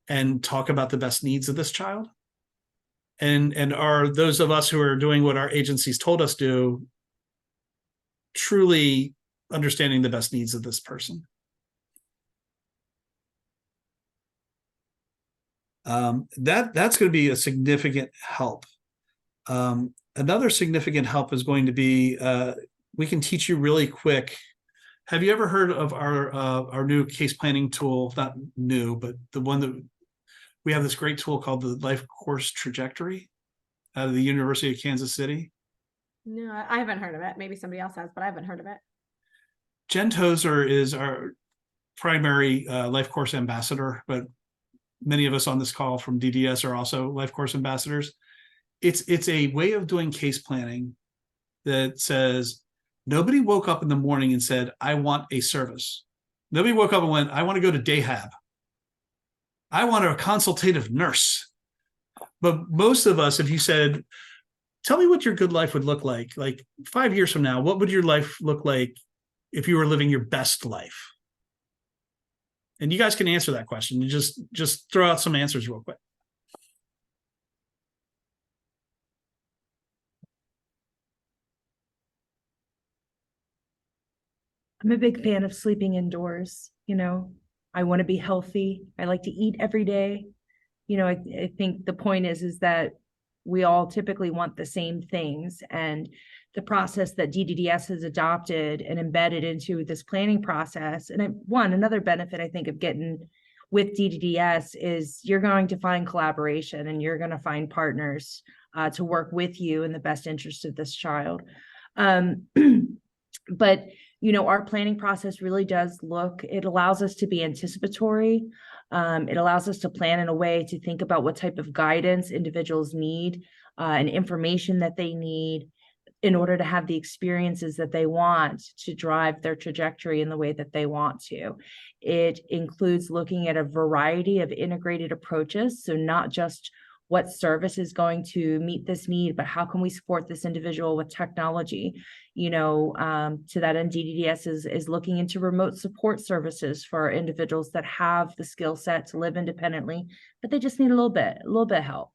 and talk about the best needs of this child. And are those of us who are doing what our agencies told us do truly understanding the best needs of this person? That's going to be a significant help. Another significant help is going to be, we can teach you really quick. Have you ever heard of our new case planning tool? Not new, but the one that we have, this great tool called the Life Course Trajectory out of the University of Kansas City. No, I haven't heard of it. Maybe somebody else has, but I haven't heard of it. Jen Tozer is our primary life course ambassador, but many of us on this call from DDS are also life course ambassadors. It's a way of doing case planning that says, nobody woke up in the morning and said, I want a service. Nobody woke up and went, I want to go to Dayhab. I want a consultative nurse. But most of us, if you said, tell me what your good life would look like 5 years from now, what would your life look like if you were living your best life? And you guys can answer that question. You just throw out some answers real quick. I'm a big fan of sleeping indoors. I want to be healthy. I like to eat every day. I think the point is that we all typically want the same things, and the process that DDDS has adopted and embedded into this planning process. And another benefit I think of getting with DDDS is you're going to find collaboration, and you're going to find partners to work with you in the best interest of this child. But our planning process really does it allows us to be anticipatory. It allows us to plan in a way to think about what type of guidance individuals need and information that they need in order to have the experiences that they want to drive their trajectory in the way that they want to. It includes looking at a variety of integrated approaches. So not just what service is going to meet this need, but how can we support this individual with technology? To that end, DDDS is looking into remote support services for individuals that have the skill set to live independently, but they just need a little bit of help.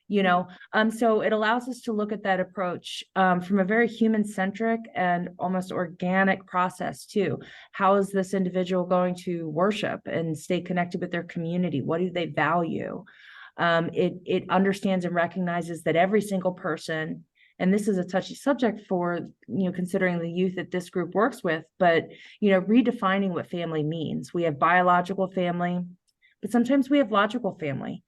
So it allows us to look at that approach from a very human-centric and almost organic process too. How is this individual going to worship and stay connected with their community? What do they value? It understands and recognizes that every single person, and this is a touchy subject for, considering the youth that this group works with, but, redefining what family means. We have biological family, but sometimes we have logical family,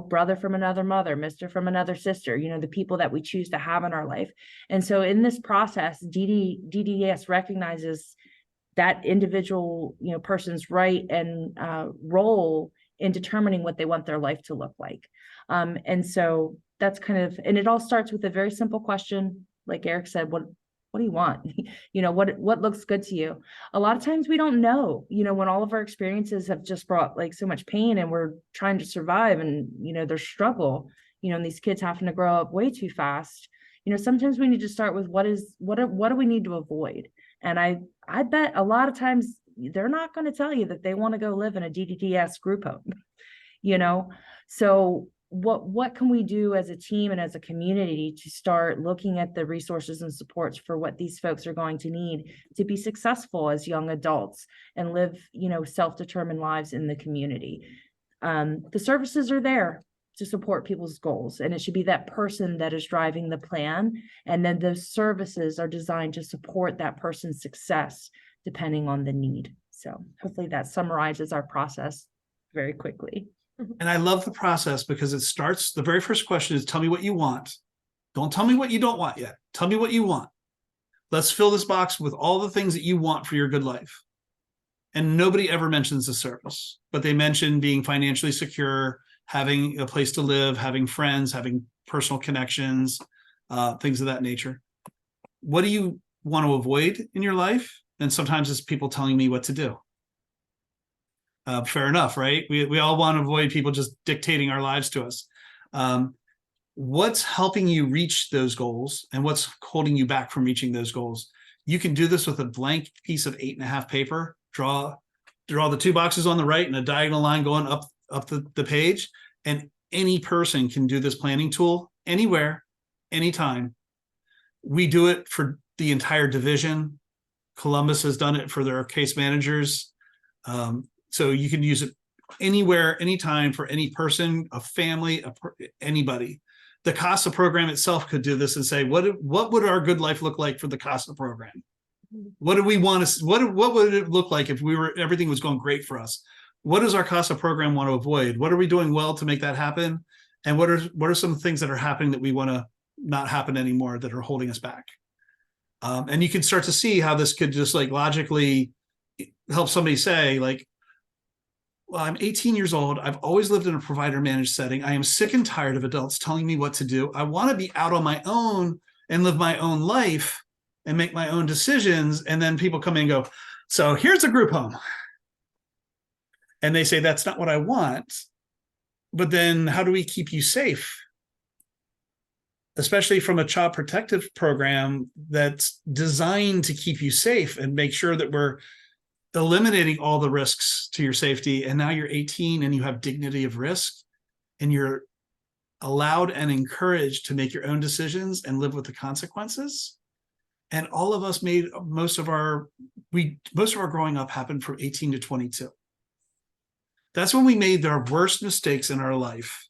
brother from another mother, mister from another sister, the people that we choose to have in our life. And so in this process, DDDS recognizes that individual, person's right and role in determining what they want their life to look like. And so that's and it all starts with a very simple question. Like Erik said, what do you want? What looks good to you? A lot of times we don't know, when all of our experiences have just brought so much pain and we're trying to survive, and, there's struggle, and these kids having to grow up way too fast. Sometimes we need to start with what do we need to avoid? And I bet a lot of times they're not going to tell you that they want to go live in a DDDS group home, So what can we do as a team and as a community to start looking at the resources and supports for what these folks are going to need to be successful as young adults and live, self-determined lives in the community? The services are there to support people's goals, and it should be that person that is driving the plan. And then those services are designed to support that person's success depending on the need. So hopefully that summarizes our process very quickly. And I love the process because it starts, the very first question is, tell me what you want. Don't tell me what you don't want yet. Tell me what you want. Let's fill this box with all the things that you want for your good life. And nobody ever mentions the service, but they mention being financially secure, having a place to live, having friends, having personal connections, things of that nature. What do you want to avoid in your life? And sometimes it's people telling me what to do. Fair enough, right? We all want to avoid people just dictating our lives to us. What's helping you reach those goals and what's holding you back from reaching those goals? You can do this with a blank piece of 8.5 paper. Draw the 2 boxes on the right and a diagonal line going up the page. And any person can do this planning tool anywhere, anytime. We do it for the entire division. Columbus has done it for their case managers. So you can use it anywhere, anytime for any person, a family, anybody. The CASA program itself could do this and say, what would our good life look like for the CASA program? What do we want to, what would it look like if everything was going great for us? What does our CASA program want to avoid? What are we doing well to make that happen? And what are some things that are happening that we want to not happen anymore that are holding us back? And you can start to see how this could just like logically help somebody say like, well, I'm 18 years old. I've always lived in a provider managed setting. I am sick and tired of adults telling me what to do. I want to be out on my own and live my own life and make my own decisions. And then people come in and go, so here's a group home. And they say, that's not what I want. But then how do we keep you safe? Especially from a child protective program that's designed to keep you safe and make sure that we're eliminating all the risks to your safety. And now you're 18 and you have dignity of risk and you're allowed and encouraged to make your own decisions and live with the consequences. And all of us made most of our growing up happened from 18 to 22. That's when we made our worst mistakes in our life.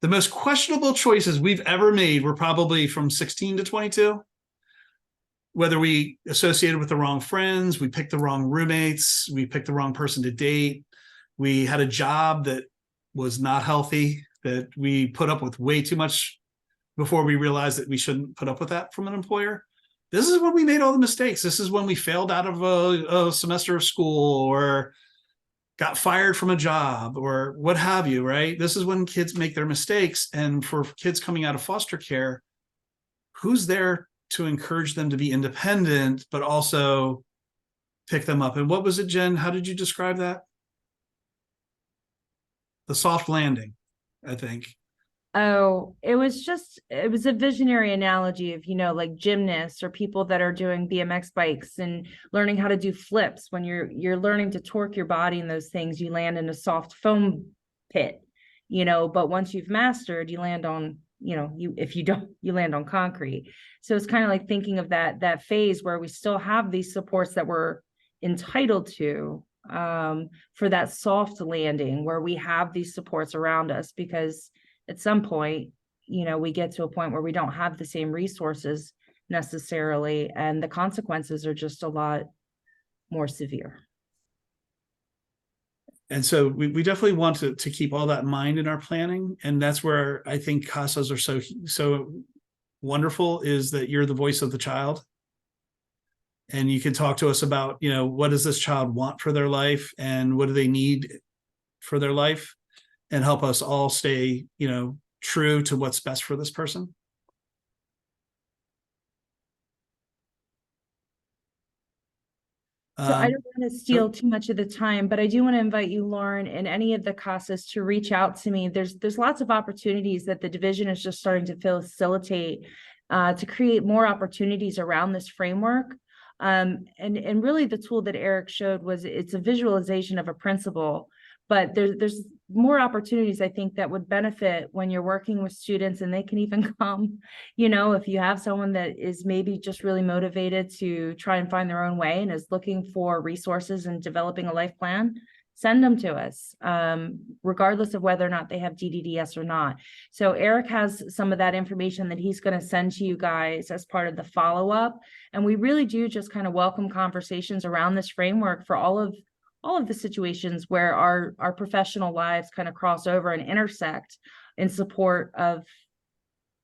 The most questionable choices we've ever made were probably from 16 to 22. Whether we associated with the wrong friends, we picked the wrong roommates, we picked the wrong person to date, we had a job that was not healthy, that we put up with way too much before we realized that we shouldn't put up with that from an employer. This is when we made all the mistakes. This is when we failed out of a semester of school or got fired from a job or what have you, right? This is when kids make their mistakes. And for kids coming out of foster care, who's there to encourage them to be independent, but also pick them up? And what was it, Jen? How did you describe that? The soft landing, I think. Oh, it was a visionary analogy of, like gymnasts or people that are doing BMX bikes and learning how to do flips. When you're learning to torque your body and those things, you land in a soft foam pit, but once you've mastered, you land on, if you don't, you land on concrete. So it's kind of like thinking of that phase where we still have these supports that we're entitled to, for that soft landing where we have these supports around us, because at some point, we get to a point where we don't have the same resources necessarily, and the consequences are just a lot more severe. And so we definitely want to keep all that in mind in our planning. And that's where I think CASAs are so wonderful, is that you're the voice of the child. And you can talk to us about, what does this child want for their life and what do they need for their life, and help us all stay, true to what's best for this person. So I don't want to steal too much of the time, but I do want to invite you, Lauren, and any of the CASAs to reach out to me. There's lots of opportunities that the division is just starting to facilitate, to create more opportunities around this framework. And really the tool that Erik showed it's a visualization of a principle, but there's more opportunities, I think, that would benefit when you're working with students, and they can even come, if you have someone that is maybe just really motivated to try and find their own way and is looking for resources and developing a life plan, send them to us, regardless of whether or not they have DDDS or not. So Erik has some of that information that he's going to send to you guys as part of the follow-up. And we really do just kind of welcome conversations around this framework for all of the situations where our professional lives kind of cross over and intersect in support of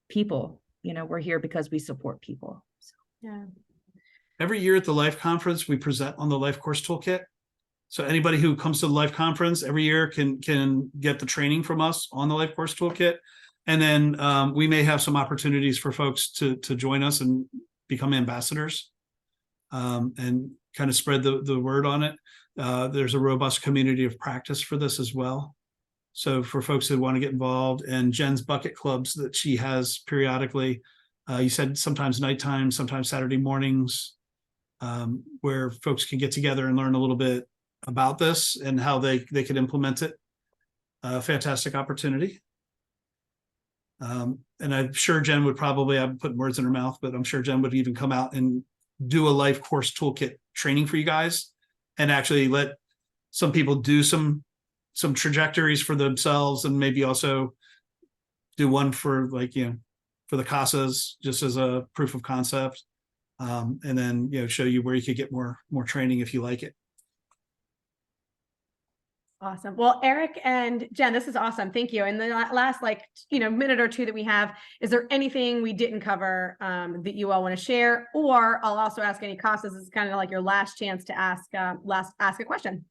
people. We're here because we support people. So. Yeah. Every year at the Life Conference, we present on the Life Course Toolkit. So anybody who comes to the Life Conference every year can get the training from us on the Life Course Toolkit. And then we may have some opportunities for folks to join us and become ambassadors and kind of spread the word on it. There's a robust community of practice for this as well. So for folks who want to get involved, and Jen's bucket clubs that she has periodically, you said sometimes nighttime, sometimes Saturday mornings, where folks can get together and learn a little bit about this and how they could implement it. Fantastic opportunity. And I'm sure Jen would probably, I'm putting words in her mouth, but I'm sure Jen would even come out and do a Life Course Toolkit training for you guys and actually let some people do some trajectories for themselves, and maybe also do one for, like, for the CASAs, just as a proof of concept. And then, show you where you could get more training if you like it. Awesome. Well, Erik and Jen, this is awesome. Thank you. And the last, minute or two that we have, is there anything we didn't cover that you all want to share? Or I'll also ask any CASAs. This is kind of like your last chance to ask a question.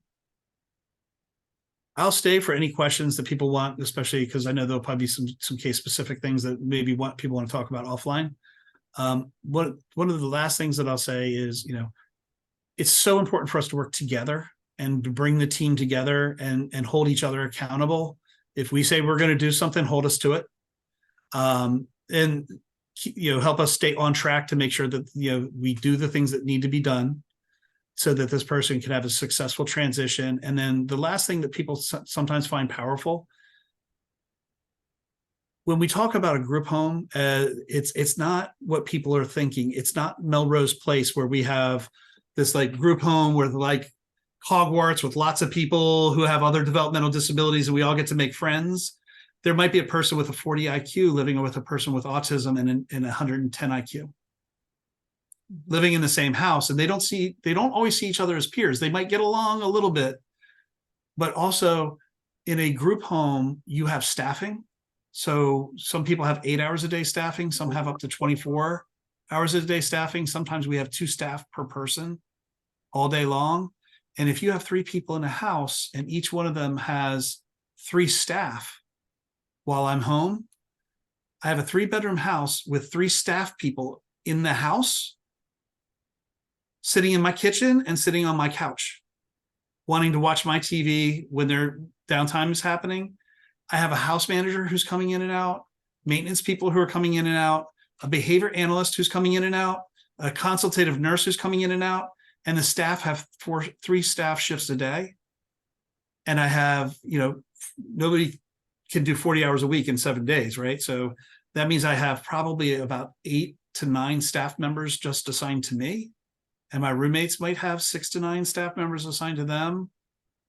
I'll stay for any questions that people want, especially because I know there'll probably be some case specific things that maybe people want to talk about offline. One of the last things that I'll say is, it's so important for us to work together and to bring the team together and hold each other accountable. If we say we're going to do something, hold us to it. And help us stay on track to make sure that we do the things that need to be done, so that this person can have a successful transition. And then the last thing that people sometimes find powerful, when we talk about a group home, it's not what people are thinking. It's not Melrose Place, where we have this group home where Hogwarts with lots of people who have other developmental disabilities and we all get to make friends. There might be a person with a 40 IQ living with a person with autism and 110 IQ. Living in the same house, and they don't always see each other as peers. They might get along a little bit, but also in a group home, you have staffing. So some people have 8 hours a day staffing. Some have up to 24 hours a day staffing. Sometimes we have 2 staff per person all day long. And if you have 3 people in a house and each one of them has 3 staff while I'm home, I have a 3-bedroom house with 3 staff people in the house, sitting in my kitchen and sitting on my couch, wanting to watch my TV when their downtime is happening. I have a house manager who's coming in and out, maintenance people who are coming in and out, a behavior analyst who's coming in and out, a consultative nurse who's coming in and out, and the staff have 3 staff shifts a day. And I have, nobody can do 40 hours a week in 7 days, right? So that means I have probably about 8 to 9 staff members just assigned to me. And my roommates might have 6 to 9 staff members assigned to them.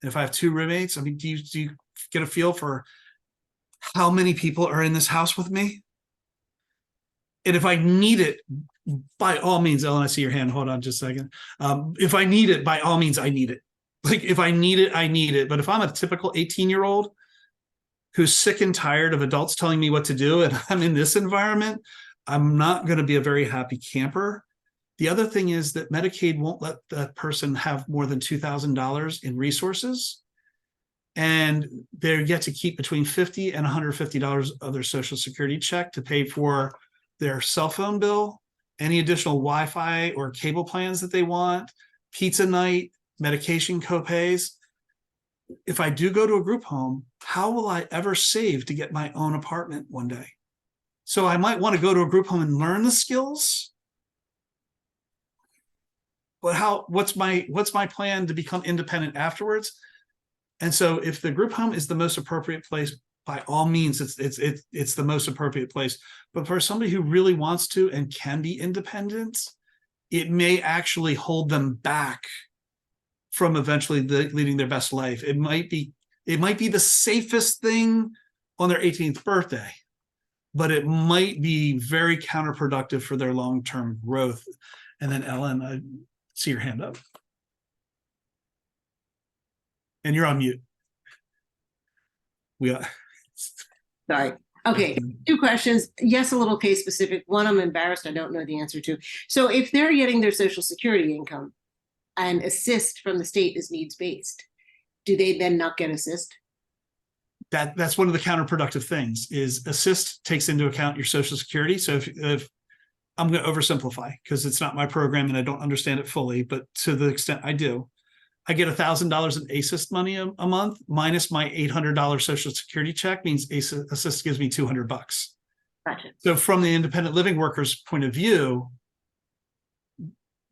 And if I have 2 roommates, do you get a feel for how many people are in this house with me? And if I need it, by all means, Ellen, I see your hand. Hold on just a second. If I need it, by all means, I need it. If I need it, I need it. But if I'm a typical 18-year-old who's sick and tired of adults telling me what to do, and I'm in this environment, I'm not going to be a very happy camper. The other thing is that Medicaid won't let that person have more than $2,000 in resources. And they're yet to keep between $50 and $150 of their Social Security check to pay for their cell phone bill, any additional Wi-Fi or cable plans that they want, pizza night, medication copays. If I do go to a group home, how will I ever save to get my own apartment one day? So I might want to go to a group home and learn the skills. But what's my plan to become independent afterwards? And so if the group home is the most appropriate place, by all means, it's the most appropriate place. But for somebody who really wants to and can be independent, it may actually hold them back from eventually leading their best life. It might be the safest thing on their 18th birthday, but it might be very counterproductive for their long-term growth. And then Ellen, I see your hand up. And you're on mute. We are. Sorry. Okay, 2 questions. Yes, a little case specific. One, I'm embarrassed I don't know the answer to. So if they're getting their Social Security income, and assist from the state is needs-based, do they then not get assist? That's one of the counterproductive things is assist takes into account your social security. So if I'm going to oversimplify because it's not my program and I don't understand it fully, but to the extent I do, I get $1,000 in assist money a month minus my $800 social security check means assist gives me $200. Gotcha. So from the independent living workers point of view,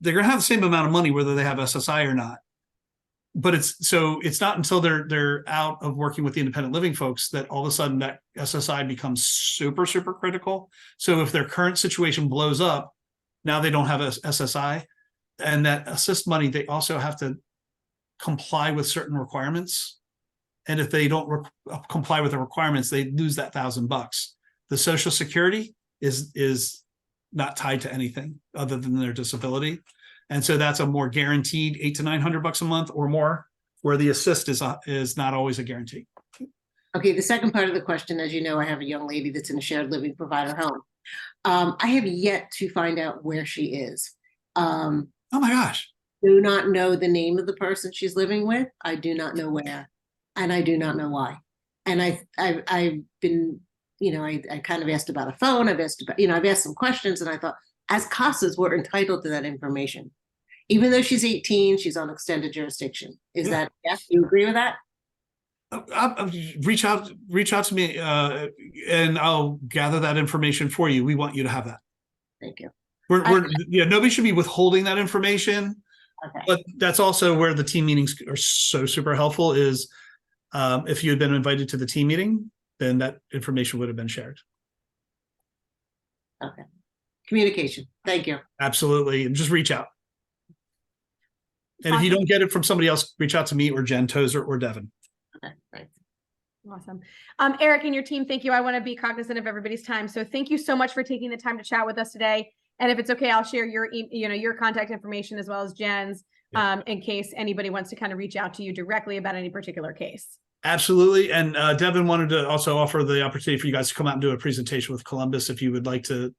they're going to have the same amount of money, whether they have SSI or not. But it's not until they're out of working with the independent living folks that all of a sudden that SSI becomes super, super critical. So if their current situation blows up, now they don't have a SSI, and that assist money, they also have to comply with certain requirements. And if they don't comply with the requirements, they lose that $1,000. The Social Security is not tied to anything other than their disability. And so that's a more guaranteed $800 to $900 a month or more, where the assist is not always a guarantee. Okay, the second part of the question, as you know, I have a young lady that's in a shared living provider home. I have yet to find out where she is. Oh my gosh. Do not know the name of the person she's living with. I do not know where, and I do not know why. And I've been, I kind of asked about a phone. I've asked about, I've asked some questions, and I thought, as CASAs, we're entitled to that information. Even though she's 18, she's on extended jurisdiction. Is that, yes, you agree with that? Reach out to me and I'll gather that information for you. We want you to have that. Thank you. Nobody should be withholding that information. Okay. But that's also where the team meetings are so super helpful is if you had been invited to the team meeting, then that information would have been shared. Okay. Communication. Thank you. Absolutely. And just reach out. And if you Awesome. don't get it from somebody else, reach out to me or Jen Tozer or Devin. Okay. Thanks. Awesome. Erik and your team, thank you. I want to be cognizant of everybody's time. So thank you so much for taking the time to chat with us today. And if it's okay, I'll share your, your contact information as well as Jen's, in case anybody wants to kind of reach out to you directly about any particular case. Absolutely. And Devin wanted to also offer the opportunity for you guys to come out and do a presentation with Columbus if you would like to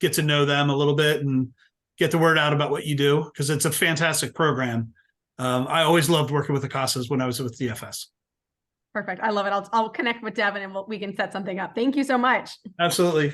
get to know them a little bit and get the word out about what you do, because it's a fantastic program. I always loved working with the CASAs when I was with DFS. Perfect. I love it. I'll connect with Devin and we can set something up. Thank you so much. Absolutely.